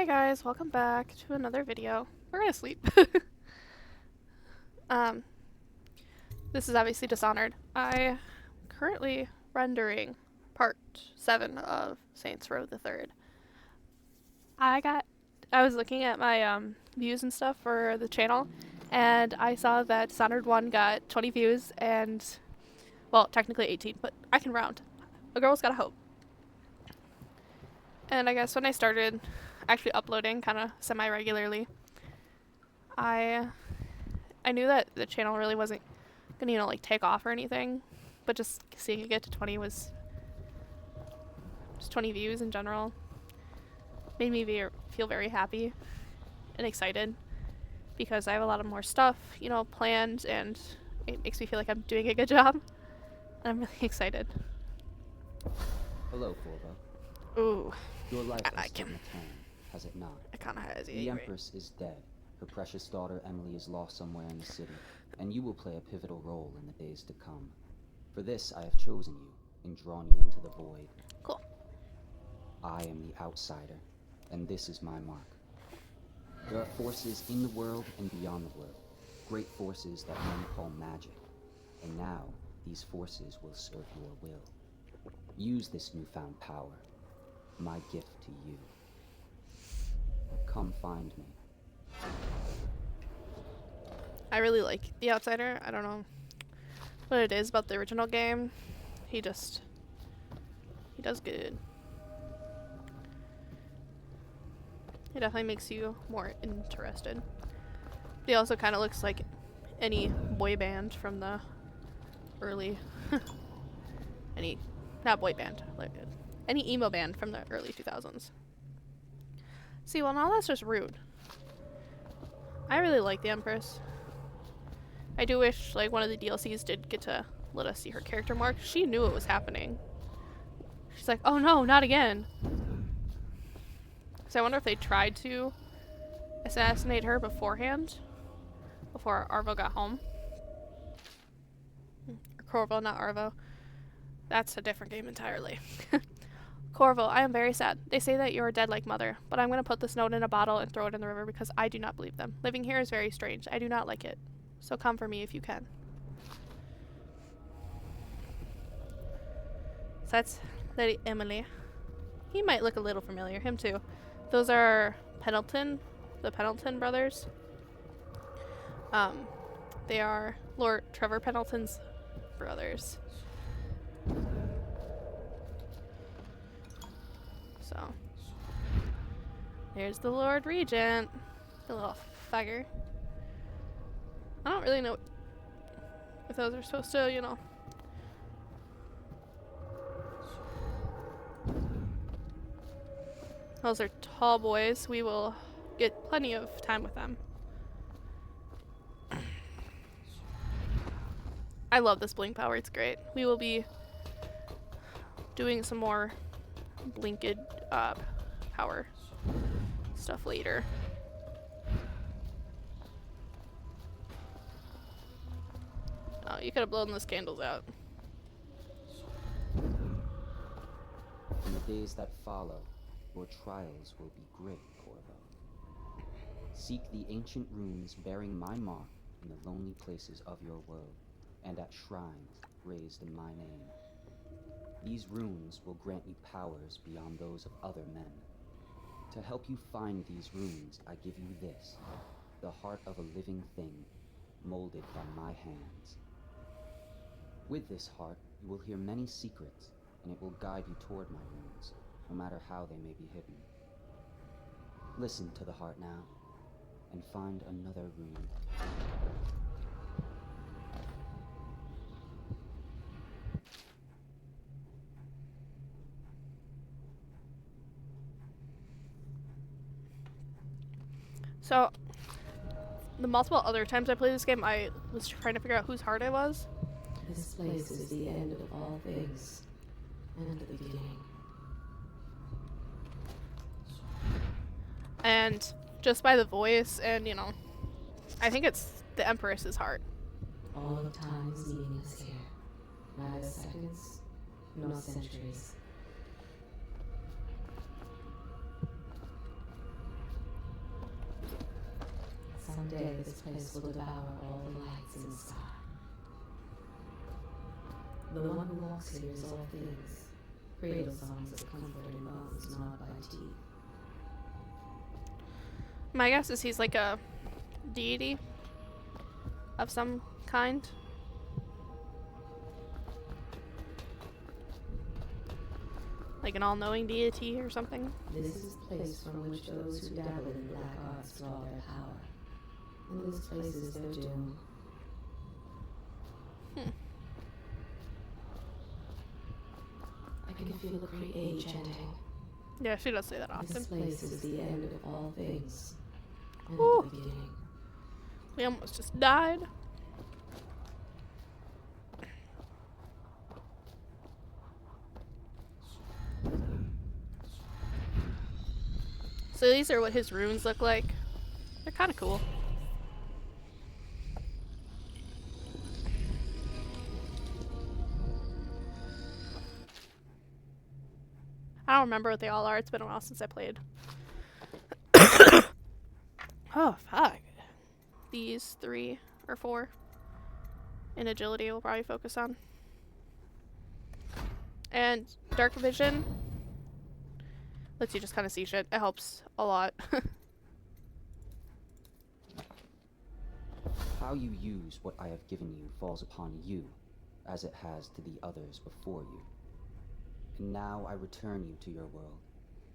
Guys, welcome back to another video. We're gonna sleep. um, this is obviously Dishonored. I currently rendering part 7 of Saints Row the Third. I was looking at my views and stuff for the channel, and I saw that Dishonored 1 got 20 views and, well, technically 18, but I can round. A girl's gotta hope. And I guess when I started actually uploading kind of semi-regularly, I knew that the channel really wasn't gonna, like take off or anything, but just seeing it get to 20 was just 20 views in general made me feel very happy and excited because I have a lot of more stuff, planned, and it makes me feel like I'm doing a good job. And I'm really excited. Hello, Corvo. Ooh, Your life I has like him. taken a turn, has it not? It kind of has. The Empress is dead. Her precious daughter Emily is lost somewhere in the city, and you will play a pivotal role in the days to come. For this, I have chosen you and drawn you into the void. Cool. I am the outsider, and this is my mark. There are forces in the world and beyond the world, great forces that men call magic, and now these forces will serve your will. Use this newfound power, my gift to you. Come find me. I really like The Outsider. I don't know what it is about the original game. He does good. It definitely makes you more interested. He also kind of looks like any boy band from the early not boy band, like any emo band from the early 2000s. See, well, now that's just rude. I really like the Empress. I do wish, like, one of the DLCs did get to let us see her character more. She knew it was happening. She's like, oh no, not again. So I wonder if they tried to assassinate her beforehand, before Arvo got home. Or Corvo, not Arvo. That's a different game entirely. Corvo, I am very sad. They say that you are dead like mother, but I'm going to put this note in a bottle and throw it in the river because I do not believe them. Living here is very strange. I do not like it. So come for me if you can. So that's Lady Emily. He might look a little familiar. Him too. Those are the Pendleton brothers. They are Lord Trevor Pendleton's brothers. So, there's the Lord Regent, the little fugger. I don't really know if those are supposed to, Those are tall boys. We will get plenty of time with them. I love this blink power. It's great. We will be doing some more blinked power stuff later. Oh, you could have blown those candles out. In the days that follow, your trials will be great, Corvo. Seek the ancient runes bearing my mark in the lonely places of your world, and at shrines raised in my name. These runes will grant you powers beyond those of other men. To help you find these runes, I give you this, the heart of a living thing, molded by my hands. With this heart, you will hear many secrets, and it will guide you toward my runes, no matter how they may be hidden. Listen to the heart now, and find another rune. So, the multiple other times I played this game, I was trying to figure out whose heart it was. This place is the end of all things, and the beginning. And just by the voice and, I think it's the Empress's heart. All of time is meaningless here. Neither seconds, nor centuries. Someday this place will devour all the lights in the sky. The one who walks here is all things. Cradle songs of comfort and bones gnawed by teeth. My guess is he's like a deity of some kind. Like an all-knowing deity or something. This is the place from which those who dabble in black arts draw their power. And this place is their doom. I can feel a great age ending. Yeah, she does say that often. This place is the end of all things. And Ooh. the beginning. We almost just died. So these are what his runes look like. They're kind of cool. I don't remember what they all are. It's been a while since I played. Oh, fuck. These 3 or 4 in agility we'll probably focus on. And dark vision lets you just kind of see shit. It helps a lot. How you use what I have given you falls upon you, as it has to the others before you. And now I return you to your world,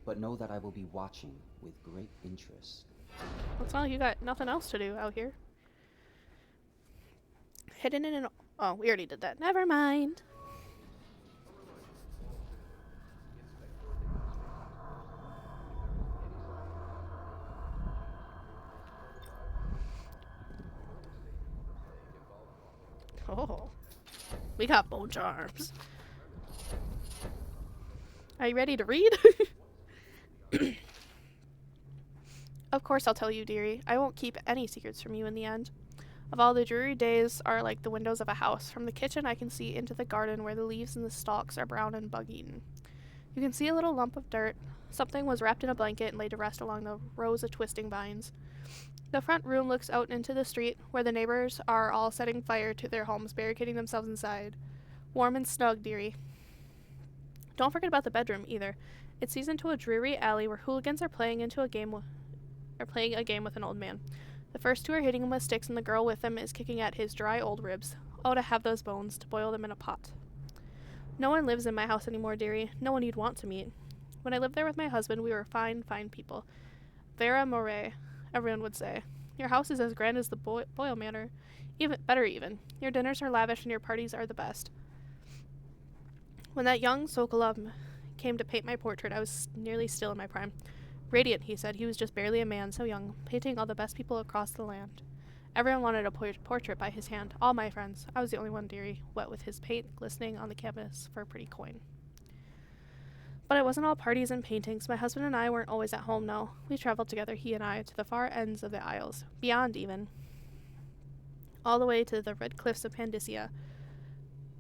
but know that I will be watching with great interest. It's not like you got nothing else to do out here. Hidden in an... Oh, we already did that. Never mind. Oh. We got bone charms. Are you ready to read? Of course I'll tell you, dearie. I won't keep any secrets from you in the end. Of all the dreary days are like the windows of a house. From the kitchen I can see into the garden where the leaves and the stalks are brown and bug-eaten. You can see a little lump of dirt. Something was wrapped in a blanket and laid to rest along the rows of twisting vines. The front room looks out into the street, where the neighbors are all setting fire to their homes, barricading themselves inside. Warm and snug, dearie. Don't forget about the bedroom, either. It sees into a dreary alley where hooligans are playing a game with an old man. The first 2 are hitting him with sticks, and the girl with them is kicking at his dry old ribs. Oh, to have those bones, to boil them in a pot. No one lives in my house anymore, dearie. No one you'd want to meet. When I lived there with my husband, we were fine, fine people. Vera Moray, everyone would say. Your house is as grand as the Boyle Manor. Better even. Your dinners are lavish and your parties are the best. When that young Sokolov came to paint my portrait, I was nearly still in my prime. Radiant, he said. He was just barely a man, so young, painting all the best people across the land. Everyone wanted a portrait by his hand. All my friends. I was the only one, dearie, wet with his paint, glistening on the canvas for a pretty coin. But it wasn't all parties and paintings. My husband and I weren't always at home, no. We traveled together, he and I, to the far ends of the Isles. Beyond, even. All the way to the red cliffs of Pandysia.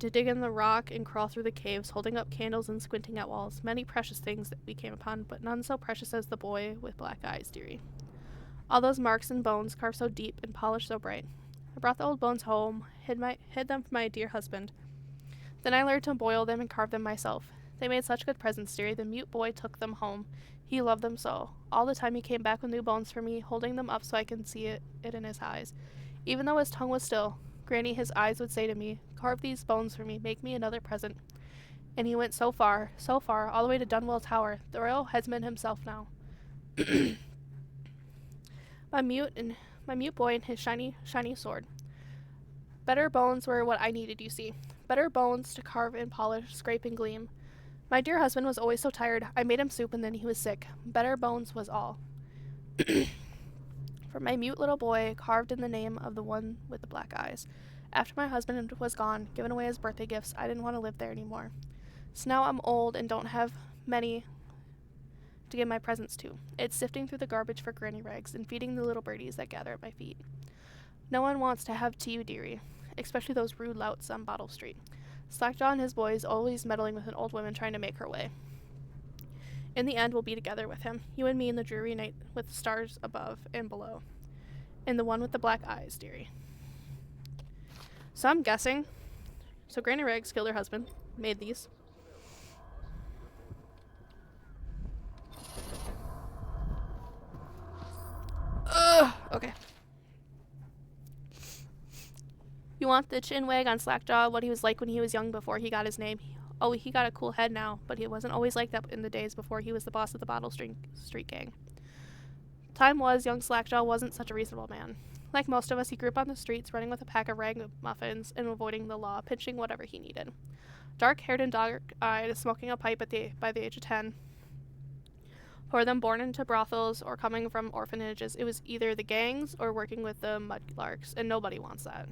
To dig in the rock and crawl through the caves, holding up candles and squinting at walls. Many precious things that we came upon, but none so precious as the boy with black eyes, dearie. All those marks and bones, carved so deep and polished so bright. I brought the old bones home, hid them for my dear husband. Then I learned to boil them and carve them myself. They made such good presents, dearie. The mute boy took them home. He loved them so. All the time he came back with new bones for me, holding them up so I could see it in his eyes. Even though his tongue was still, Granny, his eyes would say to me, carve these bones for me, make me another present. And he went so far, all the way to Dunwell Tower, the royal headsman himself now. my mute boy and his shiny sword. Better bones were what I needed, you see. Better bones to carve and polish, scrape and gleam. My dear husband was always so tired. I made him soup and then he was sick. Better bones was all. For my mute little boy, carved in the name of the one with the black eyes. After my husband was gone, given away his birthday gifts, I didn't want to live there anymore. So now I'm old and don't have many to give my presents to. It's sifting through the garbage for granny rags and feeding the little birdies that gather at my feet. No one wants to have tea, dearie, especially those rude louts on Bottle Street. Slackjaw and his boys always meddling with an old woman trying to make her way. In the end, we'll be together with him, you and me in the dreary night with the stars above and below. And the one with the black eyes, dearie. So I'm guessing. So Granny Riggs killed her husband, made these. Ugh, okay. You want the chin wag on Slackjaw, what he was like when he was young before he got his name. Oh, he got a cool head now, but he wasn't always like that in the days before he was the boss of the Bottle Street Gang. Time was, young Slackjaw wasn't such a reasonable man. Like most of us, he grew up on the streets, running with a pack of ragamuffins and avoiding the law, pinching whatever he needed. Dark-haired and dark-eyed, smoking a pipe by the age of 10. For them born into brothels or coming from orphanages, it was either the gangs or working with the mudlarks, and nobody wants that.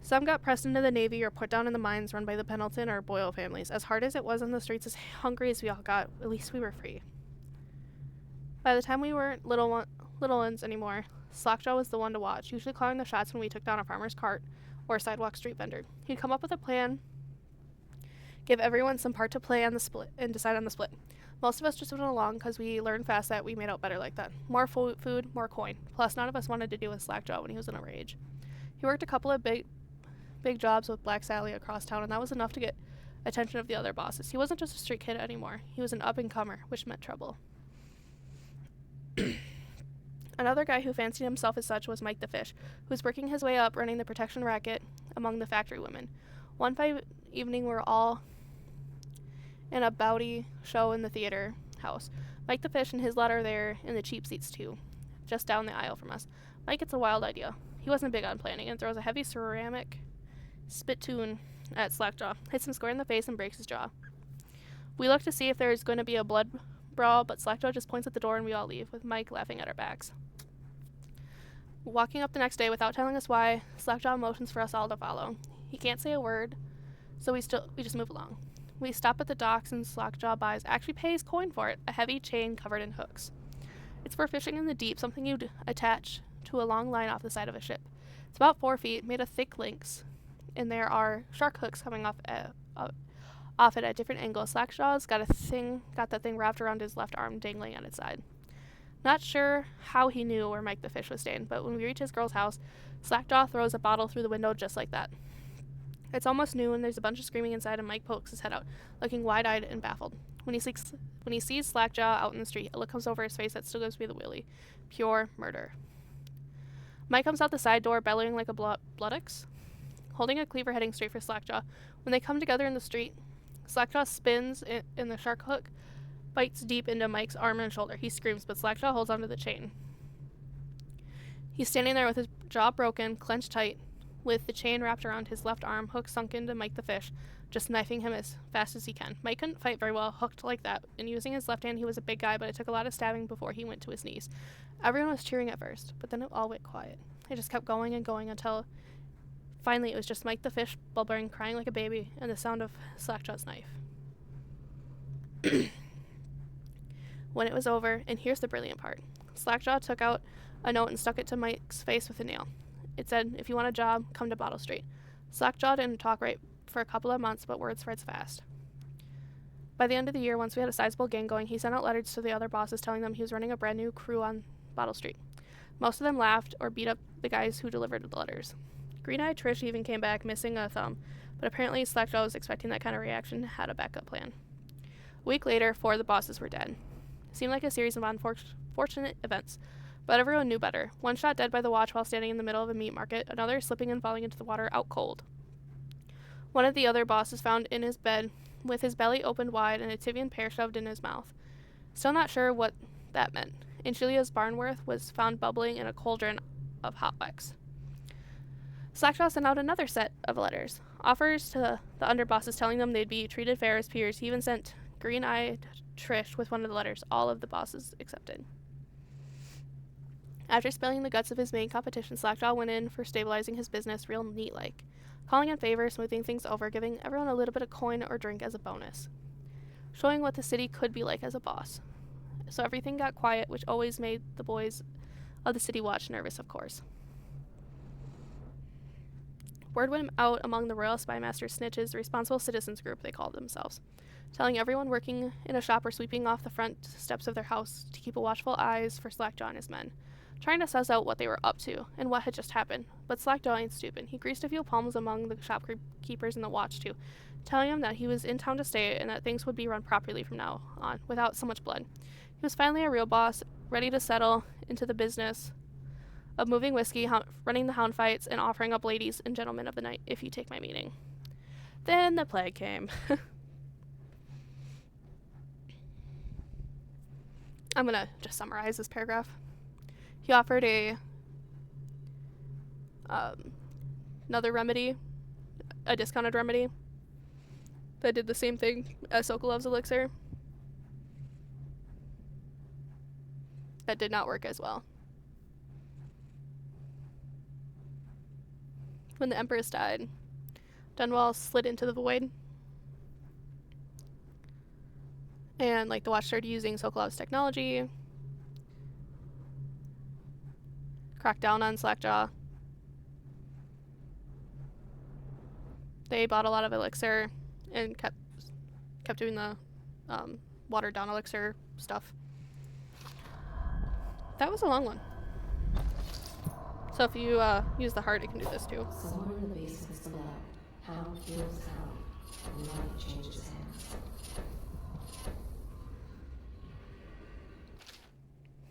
Some got pressed into the Navy or put down in the mines run by the Pendleton or Boyle families. As hard as it was on the streets, as hungry as we all got, at least we were free. By the time we weren't little ones anymore, Slackjaw was the one to watch, usually calling the shots when we took down a farmer's cart or a sidewalk street vendor. He'd come up with a plan, give everyone some part to play on the split, and decide on the split. Most of us just went along because we learned fast that we made out better like that. More food, more coin. Plus, none of us wanted to deal with Slackjaw when he was in a rage. He worked a couple of big jobs with Black Sally across town, and that was enough to get attention of the other bosses. He wasn't just a street kid anymore. He was an up-and-comer, which meant trouble. Another guy who fancied himself as such was Mike the Fish, who was working his way up, running the protection racket among the factory women. One fine evening, we were all in a bawdy show in the theater house. Mike the Fish and his lot are there in the cheap seats, too, just down the aisle from us. Mike gets a wild idea. He wasn't big on planning and throws a heavy ceramic spittoon at Slackjaw, hits him square in the face, and breaks his jaw. We look to see if there's going to be a blood brawl, but Slackjaw just points at the door and we all leave, with Mike laughing at our backs. Walking up the next day without telling us why, Slackjaw motions for us all to follow. He can't say a word, so we just move along. We stop at the docks and Slackjaw actually pays coin for it, a heavy chain covered in hooks. It's for fishing in the deep, something you'd attach to a long line off the side of a ship. It's about 4 feet, made of thick links, and there are shark hooks coming off it at different angles. Slackjaw's got that thing wrapped around his left arm, dangling on its side. Not sure how he knew where Mike the Fish was staying, but when we reach his girl's house, Slackjaw throws a bottle through the window just like that. It's almost noon, there's a bunch of screaming inside, and Mike pokes his head out, looking wide-eyed and baffled. When he sees Slackjaw out in the street, a look comes over his face that still gives me the willy. Pure murder. Mike comes out the side door, bellowing like a buttocks, holding a cleaver heading straight for Slackjaw. When they come together in the street, Slackjaw spins in the shark hook, bites deep into Mike's arm and shoulder. He screams, but Slackjaw holds onto the chain. He's standing there with his jaw broken, clenched tight, with the chain wrapped around his left arm, hook sunk into Mike the Fish, just knifing him as fast as he can. Mike couldn't fight very well, hooked like that, and using his left hand, he was a big guy, but it took a lot of stabbing before he went to his knees. Everyone was cheering at first, but then it all went quiet. It just kept going and going until finally it was just Mike the Fish blubbering, crying like a baby, and the sound of Slackjaw's knife. When it was over, and here's the brilliant part, Slackjaw took out a note and stuck it to Mike's face with a nail. It said, "If you want a job, come to Bottle Street." Slackjaw didn't talk right for a couple of months, but word spreads fast. By the end of the year, once we had a sizable gang going, he sent out letters to the other bosses telling them he was running a brand new crew on Bottle Street. Most of them laughed or beat up the guys who delivered the letters. Green-eyed Trish even came back missing a thumb, but apparently Slackjaw was expecting that kind of reaction and had a backup plan. A week later, 4 of the bosses were dead. It seemed like a series of unfortunate events, but everyone knew better. One shot dead by the watch while standing in the middle of a meat market, another slipping and falling into the water out cold. One of the other bosses found in his bed with his belly opened wide and a Tivian pear shoved in his mouth. Still not sure what that meant. Angelia's Barnworth was found bubbling in a cauldron of hot wax. Slackjaw sent out another set of letters, offers to the underbosses telling them they'd be treated fair as peers. He even sent green-eyed Trish with one of the letters. All of the bosses accepted. After spilling the guts of his main competition, Slackjaw went in for stabilizing his business real neat-like, calling in favor, smoothing things over, giving everyone a little bit of coin or drink as a bonus, showing what the city could be like as a boss. So everything got quiet, which always made the boys of the City Watch nervous, of course. Word went out among the Royal Spymaster Snitches, the Responsible Citizens Group they called themselves, telling everyone working in a shop or sweeping off the front steps of their house to keep a watchful eyes for Slackjaw and his men. trying to suss out what they were up to and what had just happened. But Slackjaw ain't stupid. He greased a few palms among the shopkeepers in the watch too, telling him that he was in town to stay and that things would be run properly from now on, without so much blood. He was finally a real boss, ready to settle into the business of moving whiskey, running the hound fights, and offering up ladies and gentlemen of the night, if you take my meaning. Then the plague came. I'm gonna just summarize this paragraph. He offered another remedy, a discounted remedy, that did the same thing as Sokolov's elixir. That did not work as well. When the Empress died, Dunwall slid into the void. And the watch started using Sokolov's technology, cracked down on Slackjaw. They bought a lot of elixir and kept doing the watered down elixir stuff. That was a long one. So if you use the heart, it can do this too. Somewhere in the basements below, Hound kills Hound, and light changes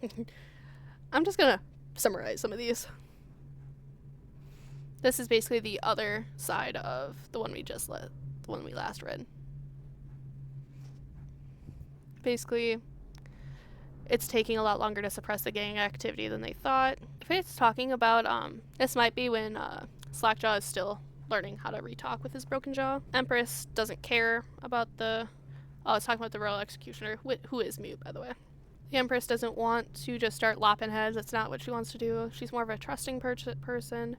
hands. I'm just gonna summarize some of these. This is basically the other side of the one we last read. Basically, it's taking a lot longer to suppress the gang activity than they thought. If it's talking about, this might be when Slackjaw is still learning how to re-talk with his broken jaw. Empress doesn't care about it's talking about the royal executioner, who is mute, by the way. The Empress doesn't want to just start lopping heads. That's not what she wants to do. She's more of a trusting person.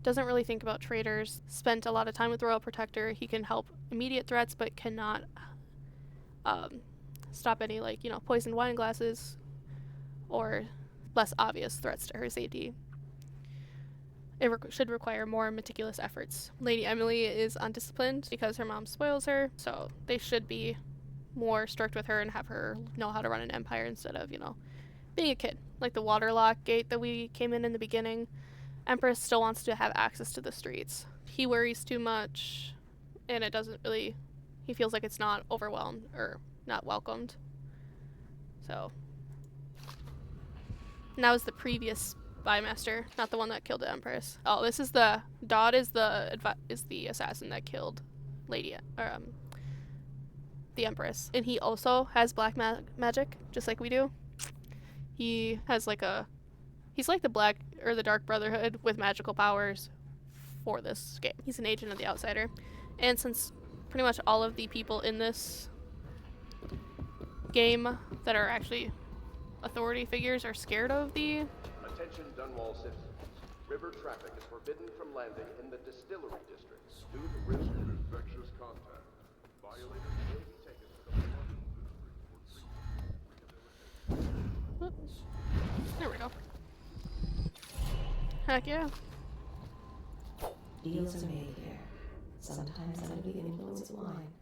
Doesn't really think about traitors. Spent a lot of time with the Royal Protector. He can help immediate threats, but cannot stop any, poisoned wine glasses or less obvious threats to her safety. It should require more meticulous efforts. Lady Emily is undisciplined because her mom spoils her, so they should be more strict with her and have her know how to run an empire instead of, being a kid. Like the Waterlock gate that we came in the beginning. Empress still wants to have access to the streets. He worries too much, and he feels like it's not overwhelmed or not welcomed. So, and that was the previous spymaster, not the one that killed the Empress. Oh, this is Dodd is the assassin that killed the Empress, and he also has black magic, just like we do. He has he's like the Black or the Dark Brotherhood with magical powers for this game. He's an agent of the Outsider, and since pretty much all of the people in this game that are actually authority figures are scared of the... Attention Dunwall citizens. River traffic is forbidden from landing in the distillery district due to risk of infectious contact. Violators will be taken to the There we go. Heck yeah. Deals are made here, sometimes under the influence of wine,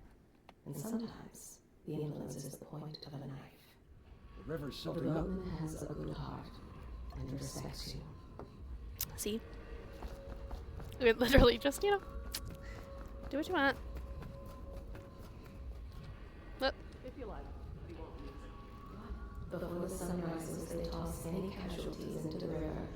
and sometimes the influence is the point of a knife. The river's The silting up. Roman has a good heart and respects you. See? We literally just, do what you want. But If you like, we won't use it. Before the sun rises, they toss any casualties into the river.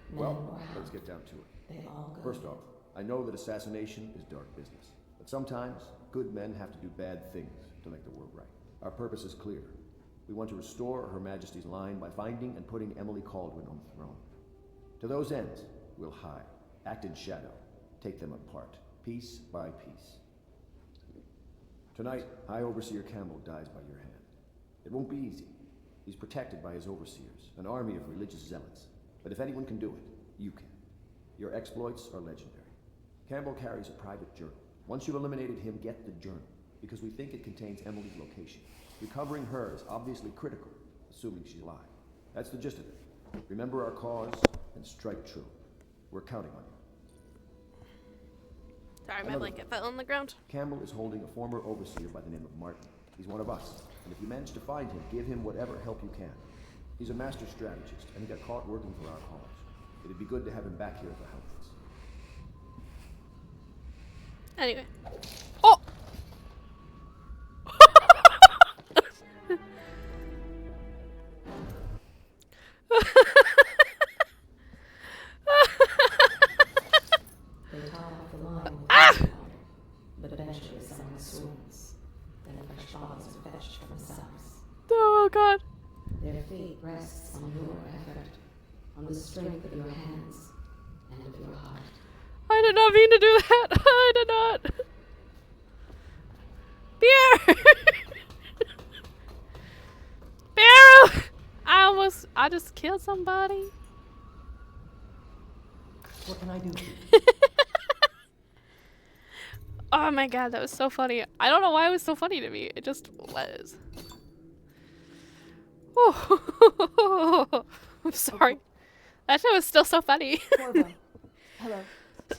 Men Well, or let's hound, get down to it. they all go. First off, I know that assassination is dark business, but sometimes good men have to do bad things to make the world right. Our purpose is clear. We want to restore Her Majesty's line by finding and putting Emily Caldwin on the throne. To those ends, we'll hide, act in shadow, take them apart, piece by piece. Tonight, High Overseer Campbell dies by your hand. It won't be easy. He's protected by his overseers, an army of religious zealots. But if anyone can do it, you can. Your exploits are legendary. Campbell carries a private journal. Once you've eliminated him, get the journal, because we think it contains Emily's location. Recovering her is obviously critical, assuming she's alive. That's the gist of it. Remember our cause and strike true. We're counting on you. sorry, my blanket fell on the ground. Campbell is holding a former overseer by the name of Martin. He's one of us, and if you manage to find him, give him whatever help you can. He's a master strategist, and he got caught working for our cause. It'd be good to have him back here to help us. Anyway. Oh! They top off the line with gunpowder, but eventually someone swoons. Then fresh bottles are fetched from the cells. Oh god. Their fate rests on your effort, on the strength of your hands and of your heart. I did not mean to do that. I did not. Pierre! Pierre! I just killed somebody. What can I do? Oh my god, that was so funny. I don't know why it was so funny to me. It just was. Oh, I'm sorry. That shit was still so funny. Corvo. Hello.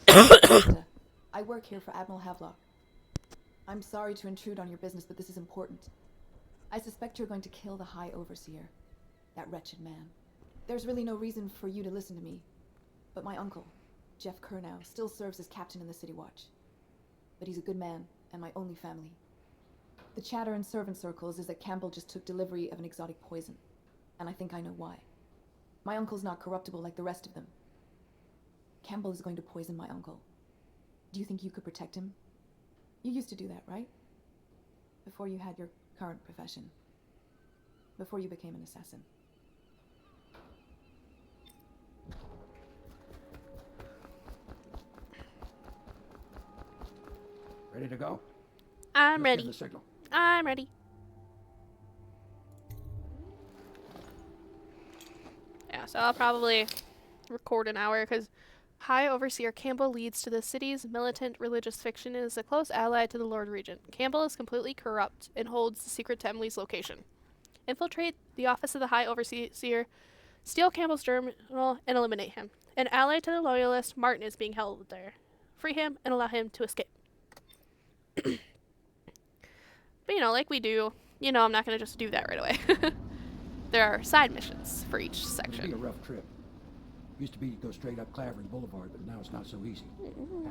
Krista. I work here for Admiral Havelock. I'm sorry to intrude on your business, but this is important. I suspect you're going to kill the High Overseer. That wretched man. There's really no reason for you to listen to me. But my uncle, Jeff Kernow, still serves as captain in the City Watch. But he's a good man, and my only family. The chatter in servant circles is that Campbell just took delivery of an exotic poison. And I think I know why. My uncle's not corruptible like the rest of them. Campbell is going to poison my uncle. Do you think you could protect him? You used to do that, right? Before you had your current profession. Before you became an assassin. Ready to go? I'm Let's give ready. the signal. I'm ready. Yeah, so I'll probably record an hour because High Overseer Campbell leads to the city's militant religious fiction and is a close ally to the Lord Regent. Campbell is completely corrupt and holds the secret to Emily's location. Infiltrate the office of the High Overseer, steal Campbell's journal, and eliminate him. An ally to the Loyalist, Martin is being held there. Free him and allow him to escape. But you know, like we do, you know I'm not going to just do that right away. There are side missions for each It'll be a section. rough trip. Used to be to go straight up Clavering Boulevard, but now it's not so easy.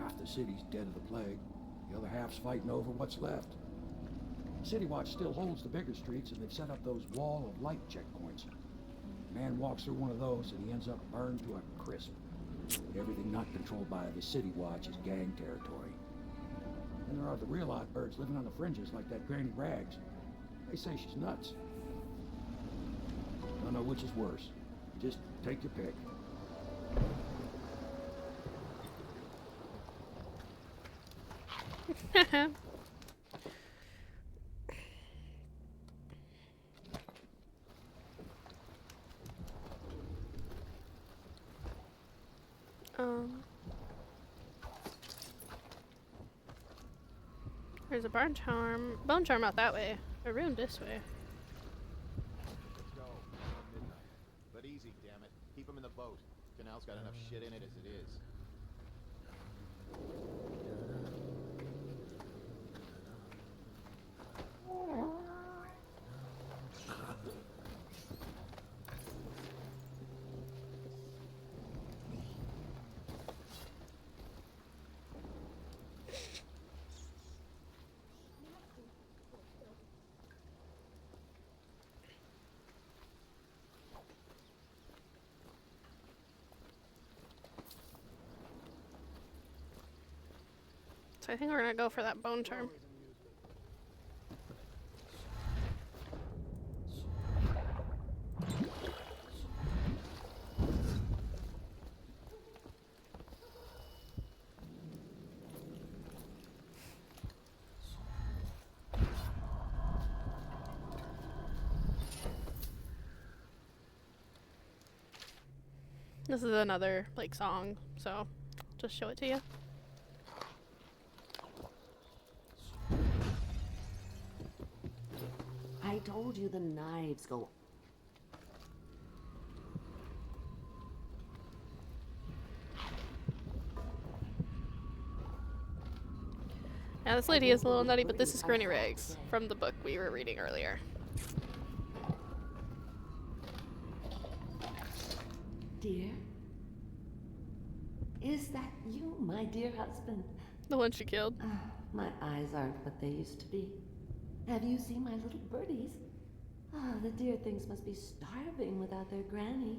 Half the city's dead of the plague. The other half's fighting over what's left. City Watch still holds the bigger streets, and they've set up those wall of light checkpoints. A man walks through one of those, and he ends up burned to a crisp. Everything not controlled by the City Watch is gang territory. Then there are the real odd birds living on the fringes like that Granny Rags. They say she's nuts. Don't know which is worse. Just take your pick. There's a bone charm out that way. A room this way. Let's go. Midnight. But easy, damn it. Keep him in the boat. Canal's got enough shit in it as it is. So I think we're gonna go for that bone charm. This is another like song, so just show it to you. I told you the knives go. Now this lady is a little nutty, but this is Granny Rags from the book we were reading earlier. dear? Is that you, my dear husband? The one she killed. My eyes aren't what they used to be. Have you seen my little birdies? Ah, the dear things must be starving without their granny.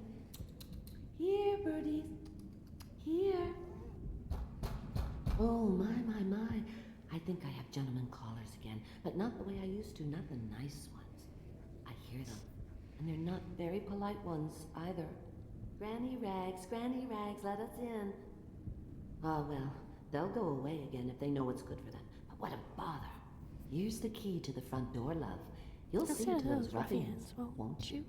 Here, birdies. Here. Oh, my. I think I have gentlemen callers again, but not the way I used to, not the nice ones. I hear them, and they're not very polite ones either. Granny Rags, let us in. Ah, well, they'll go away again if they know what's good for them. But what a bother. Here's the key to the front door, love. You'll see to those ruffians, won't you?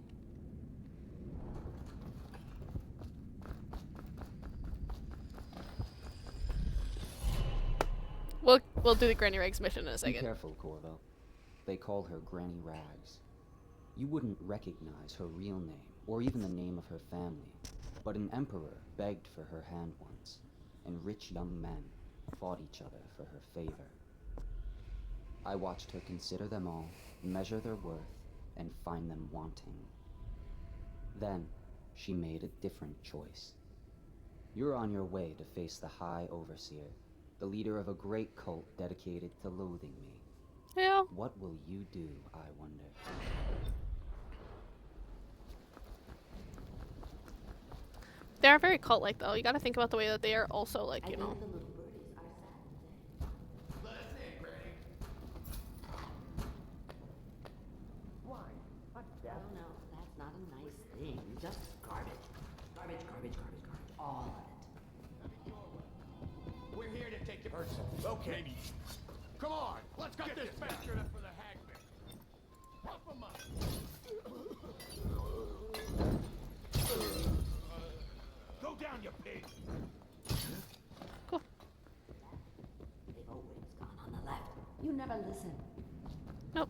We'll do the Granny Rags mission in a Be second. careful, Corvo. They call her Granny Rags. You wouldn't recognize her real name, or even the name of her family. But an emperor begged for her hand once, and rich young men fought each other for her favor. I watched her consider them all, measure their worth, and find them wanting. Then, she made a different choice. You're on your way to face the High Overseer, the leader of a great cult dedicated to loathing me. Yeah. What will you do, I wonder? They are very cult-like, though. You gotta think about the way that they are also, like, I you think know. the little birdies are sad today. Let us in, Granny. Oh no, that's not a nice thing. Just garbage. Garbage. All of it. We're here to take your person. Okay. Come on, let's get this bastard up for the hangman. Pump him up. Go down, you pig. Cool. They've always gone on the left. You never listen. Nope.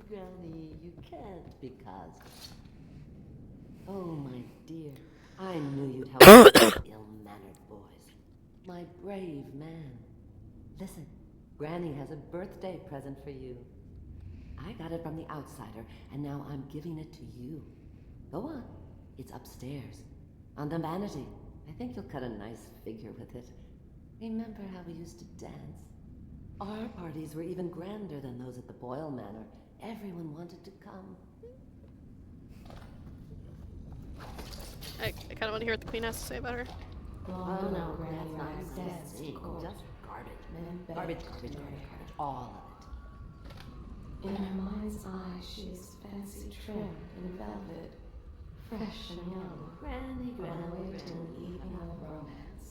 Granny, you can't because... Oh, my dear, I knew you'd help ill-mannered boys. My brave man. Listen, Granny has a birthday present for you. I got it from the outsider, and now I'm giving it to you. Go on, it's upstairs, on the vanity. I think you'll cut a nice figure with it. Remember how we used to dance? Our parties were even grander than those at the Boyle Manor. Everyone wanted to come. I kind of want to hear what the Queen has to say about her. Oh no, that's not a nice thing. Just garbage. Garbage. All of it. In her mind's eye, she is fancy trimmed in velvet, fresh and young, Granny. on her way to an evening of romance.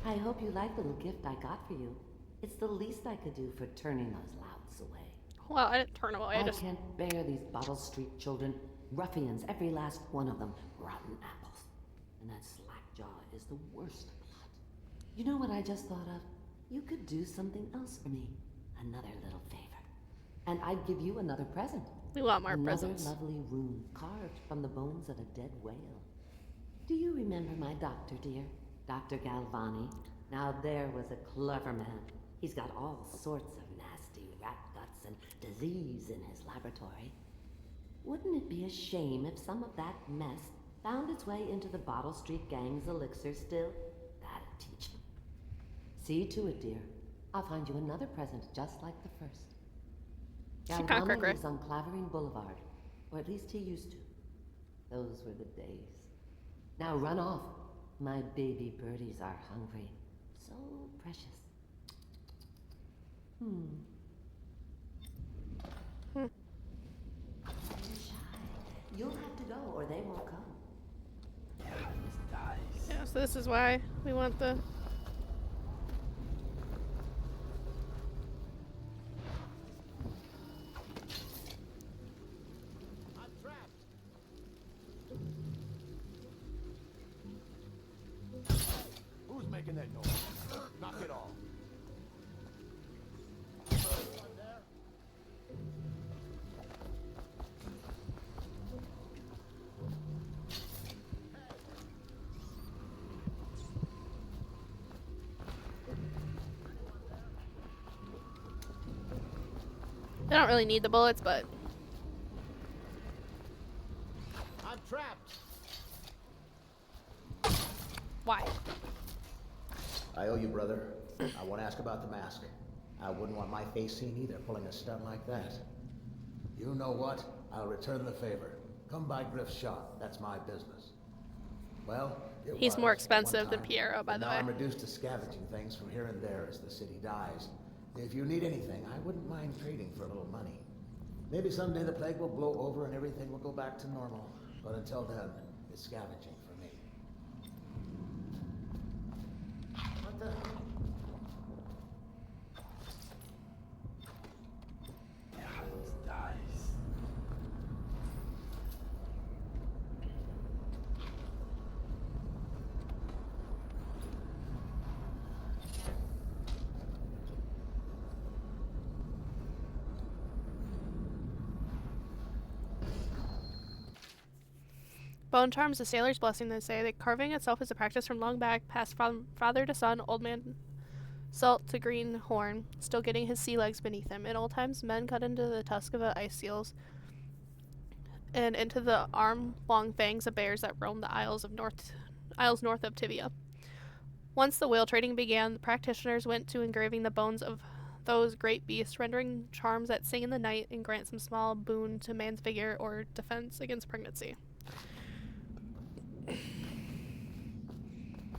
I hope you like the little gift I got for you. It's the least I could do for turning those louts away. Well, I didn't turn them away. I I just. can't bear these Bottle Street children. Ruffians, every last one of them. Rotten apples. And that slackjaw is the worst lot. You know what I just thought of? You could do something else for me. Another little favor. And I'd give you another present. We want more Another presents. lovely rune carved from the bones of a dead whale. Do you remember my doctor, dear? Dr. Galvani? Now there was a clever man. He's got all sorts of nasty rat guts and disease in his laboratory. Wouldn't it be a shame if some of that mess found its way into the Bottle Street gang's elixir still? That'd teach him. See to it, dear. I'll find you another present just like the first. She can't Galvani crack her. lives on Clavering Boulevard, or at least he used to. Those were the days. Now run off. My baby birdies are hungry. So precious. You're shy. You'll have to go, or they won't come. Yeah, so this is why we want the. I'm trapped. Who's making that noise? Knock it off. Anyone there? They don't really need the bullets, but I'm trapped. why? I owe you, brother. I won't ask about the mask. I wouldn't want my face seen either, pulling a stunt like that. You know what? I'll return the favor. Come by Griff's shop. That's my business. Well, it He's was more at one expensive than time, Piero, by but the now way. I'm reduced to scavenging things from here and there as the city dies. If you need anything, I wouldn't mind trading for a little money. Maybe someday the plague will blow over and everything will go back to normal. But until then, it's scavenging for me. What the? Bone charms, a sailor's blessing, they say. That carving itself is a practice from long back, passed from father to son, old man salt to greenhorn, still getting his sea legs beneath him. In old times, men cut into the tusk of ice seals and into the arm-long fangs of bears that roamed the isles north of Tibia. Once the whale trading began, the practitioners went to engraving the bones of those great beasts, rendering charms that sing in the night and grant some small boon to man's vigor or defense against pregnancy.